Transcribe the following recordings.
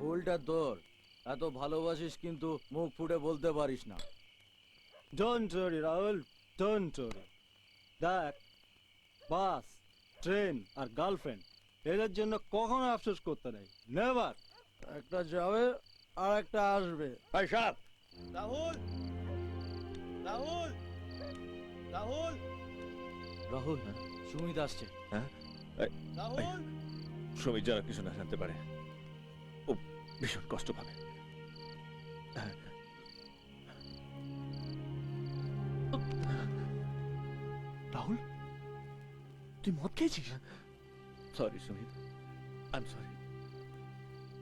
ভুলটা তোর। এত ভালোবাসিস কিন্তু মুখ ফুটে বলতে পারিস না। Don't worry Rahul, don't worry. দেখ, বাস, ট্রেন আর গার্লফ্রেন্ড এদের জন্য কখনো আফসোস করতে নেই, নেভার। একটা যাবে আর একটা আসবে। এই সাপ, রাহুল, রাহুল, রাহুল, রাহুল, সুমিত আসছে। হ্যাঁ রাহুল। সুমিত যারা কিছু না জানতে পারে, ও ভীষণ কষ্ট পাবে। রাহুল, তুই মদ খেয়েছিস? Sorry Sumit, I am sorry.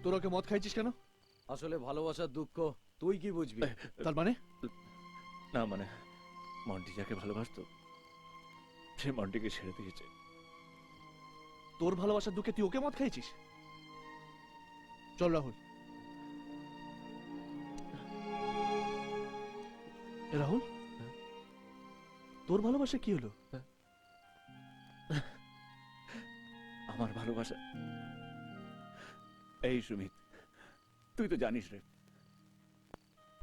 তোর ওকে মদ খাইছিস কেন? আসলে ভালোবাসার দুঃখ তুই কি বুঝবি? তার মানে? না মানে, মন্টি যাকে ভালোবাসতো সে মন্টিকে ছেড়ে দিয়েছে। তোর ভালোবাসার দুঃখে তুই ওকে মদ খাইছিস? চল রাহুল। রাহুল, তোর ভালোবাসা কি হলো? আমার ভালোবাসা এই সুমিত, তুই তো জানিস রে,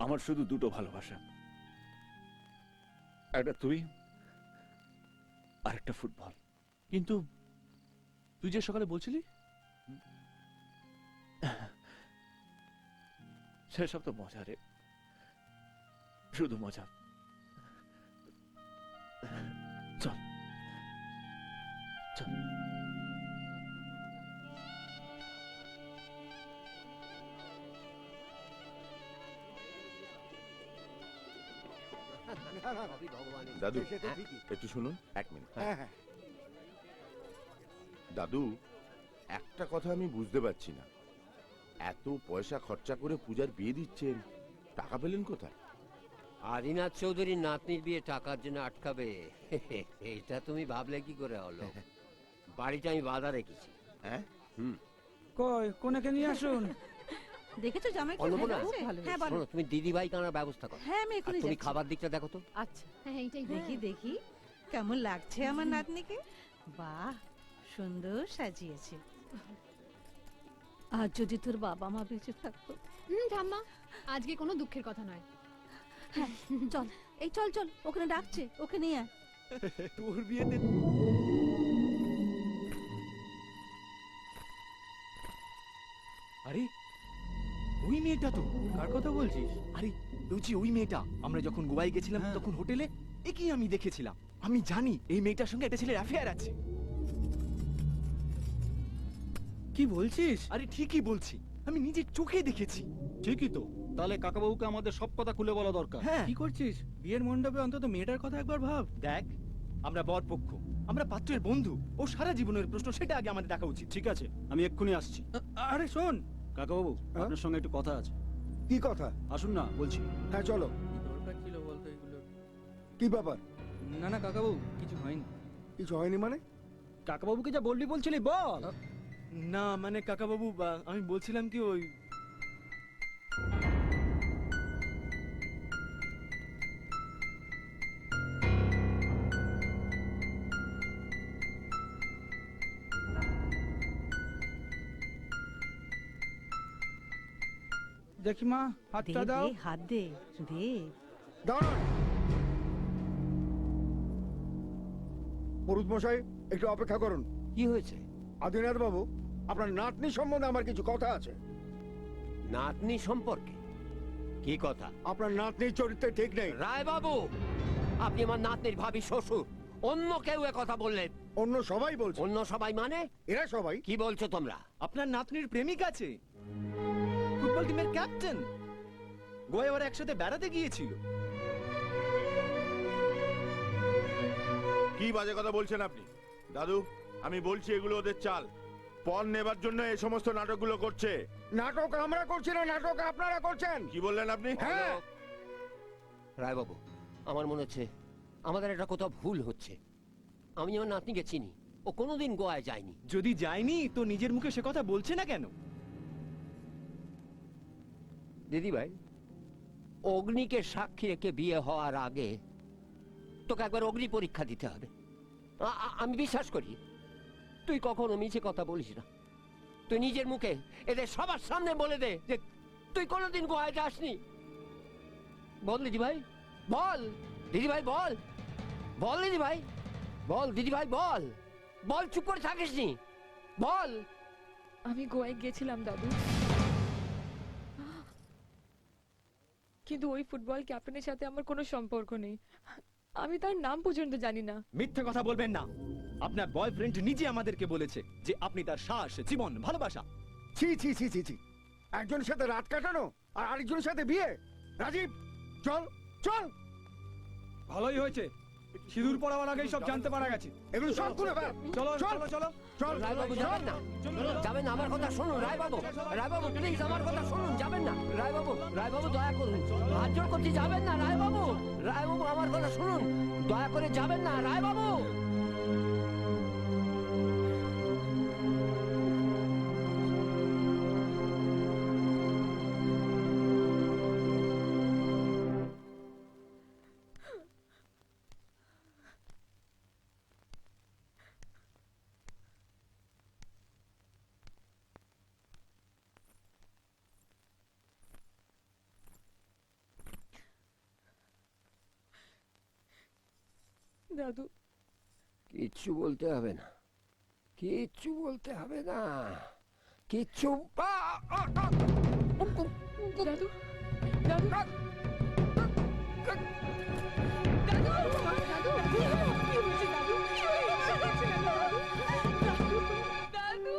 আমার শুধু দুটো ভালোবাসা, একটা তুই আর একটা ফুটবল। কিন্তু তুই যে সকালে বলছিলি সেসব তো মজা রে, শুধু মজা। চল চল। দাদু একটু শুনুন, 1 মিনিট। দাদু, একটা কথা আমি বুঝতে পারছি না, এত পয়সা খরচা করে পূজার বিয়ে দিচ্ছেন, টাকা পেলেন কোথায়? আদিনাথ চৌধুরীর নাতনির বিয়ে টাকার জন্য আটকাবে? এটা তুমি ভাবলে কি করে হলো? বাড়িটা আমি বাধা রেখেছি। হ্যাঁ, কই কোনাকে নিয়ে আসুন। দেখেছো জামাই কি অন্নপূর্ণা, ভালো আছে? হ্যাঁ বলো। শোনো, তুমি দিদিভাই কানার ব্যবস্থা করো। হ্যাঁ আমি আর এখনই তুমি যাচ্ছি। খাবার দিকটা দেখো তো। আচ্ছা দেখি দেখি কেমন লাগছে আমার নাতনিকে। বাহ, সুন্দর সাজিয়েছে। আর যদি তোর বাবা মা বেঁচে থাকতো। ঠাম্মা, আজকে কোনো দুঃখের কথা নয়। হ্যাঁ চল, এই চল চল, ওখানে ডাকছে, ওকে নিয়ে আয়। তোর বিয়েতে আরে ওই মেয়েটা তো। কার কথা বলছিস? আরে লুচি, ওই মেয়েটা আমরা যখন গোয়ায় গেছিলাম তখন হোটেলে একই আমি দেখেছিলাম। আমি জানি এই মেয়েটার সঙ্গে একটা ছেলের অ্যাফেয়ার আছে। কি বলছিস? আরে ঠিকই বলছি, আমি নিজের চোখে দেখেছি। ঠিকই তো, তাহলে কাকাবাবুকে আমাদের সব কথা খুলে বলা দরকার। হ্যাঁ, কি করছিস? বিয়ের মণ্ডপে অন্তত মেয়েটার কথা একবার ভাব। দেখ, আমরা বর পক্ষ, আমরা পাত্রের বন্ধু। ও সারা জীবনের প্রশ্ন, সেটা আগে আমাদের দেখা উচিত। ঠিক আছে, আমি এক্ষুনি আসছি। আরে শোন কাকাবাবু, আপনার সঙ্গে একটু কথা আছে। কি কথা? আসুন না বলছি। হ্যাঁ চলো। দরকার ছিল বলতো এগুলো? কি ব্যাপার? না না কাকাবাবু, কিছু হয়নি। কিছু হয়নি মানে? কাকাবাবুকে যা বলবি বলছিলি বল। না মানে কাকাবাবু, আমি বলছিলাম কি ওই দেখি মা, দে হাতটা দে, দাও। হাত দে দে। দাঁড়ান পুরুত মশাই, একটু অপেক্ষা করুন। কি হয়েছে? আদিনাথ বাবু, আপনার নাতনি সম্বন্ধে আমার কিছু কথা আছে। নাতনি সম্পর্কে কি কথা? আপনার নাতনির চরিত্রে ঠিক নেই। রায় বাবু, আপনি আমার নাতনির ভাবি শ্বশুর, অন্য কেউ এ কথা বললেন। অন্য সবাই বলছে। অন্য সবাই মানে? এরা সবাই। কি বলছো তোমরা? আপনার নাতনির প্রেমিক আছে, ফুটবল টিমের ক্যাপ্টেন। গোয়ায় ওরা একসাথে বেড়াতে গিয়েছিল। কি বাজে কথা বলছেন আপনি? দাদু, আমি বলছি এগুলো ওদের চাল, পণ নেবার জন্য এই সমস্ত নাটকগুলো করছে। নাটক আমরা করছি না, নাটক আপনারা করছেন। কি বললেন আপনি? হ্যাঁ, রায় বাবু, আমার মনে হচ্ছে আমাদের একটা কোথাও ভুল হচ্ছে। আমি আমার নাতনিকে চিনি, ও কোনোদিন গোয়ায় যায়নি। যদি যায়নি তো নিজের মুখে সে কথা বলছে না কেন? দিদিভাই, অগ্নিকে সাক্ষী রেখে বিয়ে হওয়ার আগে তোকে একবার অগ্নি পরীক্ষা দিতে হবে। আমি বিশ্বাস করি তুই কখনো মিছে কথা বলিস না। তুই নিজের মুখে এদের সবার সামনে বলে দে যে তুই কোনোদিন গোয়ায় যাসনি। বল দিদি ভাই, বল দিদি ভাই, বল বল দিদি ভাই, বল দিদি ভাই, বল বল, চুপ করে থাকিস নি, বল। আমি গোয়ায় গেছিলাম দাদু, কিন্তু ওই ফুটবল ক্যাপ্টেনের সাথে আমার কোনো সম্পর্ক নেই। আমি তার নাম পর্যন্ত জানি না। মিথ্যে কথা বলবেন না। আপনার বয়ফ্রেন্ড নিজে আমাদেরকে বলেছে যে আপনি তার শ্বাস, জীবন, ভালোবাসা। ছি ছি ছি ছি ছি, একজনের সাথে রাত কাটানো আর আরেকজনের সাথে বিয়ে। রাজীব, চল চল, ভালোই হয়েছে, সিঁদুর পড়াবার আগেই সব জানতে পারা গেছে। এগুলো সব খুলে ফেল। চলো চল চলো চলো চল, রায়বাবু যাবেন না, যাবেন না, আমার কথা শুনুন রায়বাবু, রায়বাবু প্লিজ আমার কথা শুনুন, যাবেন না রায়বাবু, রায়বাবু দয়া করুন, হাত জোর করছি, যাবেন না রায়বাবু, রায়বাবু আমার কথা শুনুন, দয়া করে যাবেন না রায়বাবু। দাদু, কিচ্ছু বলতে হবে না, কিচ্ছু বলতে হবে না, কিচ্ছু দাদু, দাদু, দাদু, কি হয়েছে দাদু? কি হয়েছে দাদু? দাদু,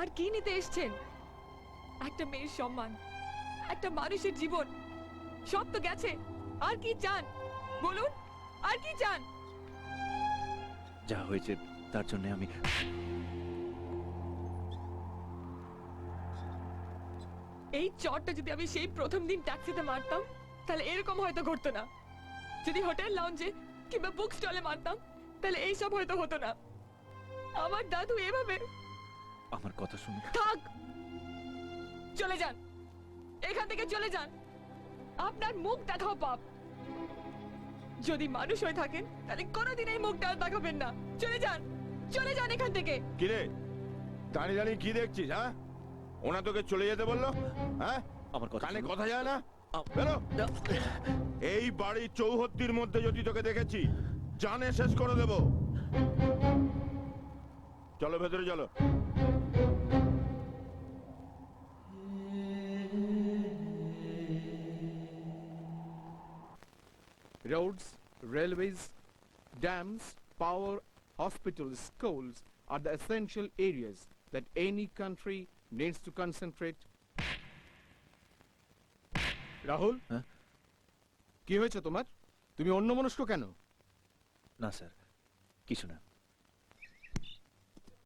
আর কি নিতে এসছেন? একটা মেয়ের সম্মান, একটা মানুষের জীবন, সব তো গেছে। আর কি চান বলুন, আর কি চান? যা হয়েছে তার জন্য আমি এই চটটা যদি আমি সেই প্রথম দিন ট্যাক্সিতে মারতাম তাহলে এরকম হয়তো ঘটতো না। যদি হোটেল লাউঞ্জে কিংবা বুক স্টলে মারতাম তাহলে এইসব হয়তো হতো না। আমার দাদু এভাবে। আমার কথা শুনে থাক, চলে যান, এখান থেকে চলে যান। আপনার মুখ দেখাও পাপ। যদি মানুষ হয়ে থাকেন তাহলে কোনোদিন এই মুখটা আর দেখাবেন না। চলে যান, চলে যান এখান থেকে। কিরে, দাঁড়িয়ে দাঁড়িয়ে কি দেখছিস? হ্যাঁ, ওনা তোকে চলে যেতে বললো? হ্যাঁ, আমার কথা কানে শুনুন। কথা যায় না? বেরো। এই বাড়ির চৌহত্তির মধ্যে যদি তোকে দেখেছি, জানে শেষ করে দেব। চলো ভেতরে চলো। Roads, railways, dams, power, hospitals, schools are the essential areas that any country needs to concentrate. Rahul, হ্যাঁ? কি হয়েছে তোমার? তুমি অন্যমনস্ক কেন? না স্যার, কিছু না।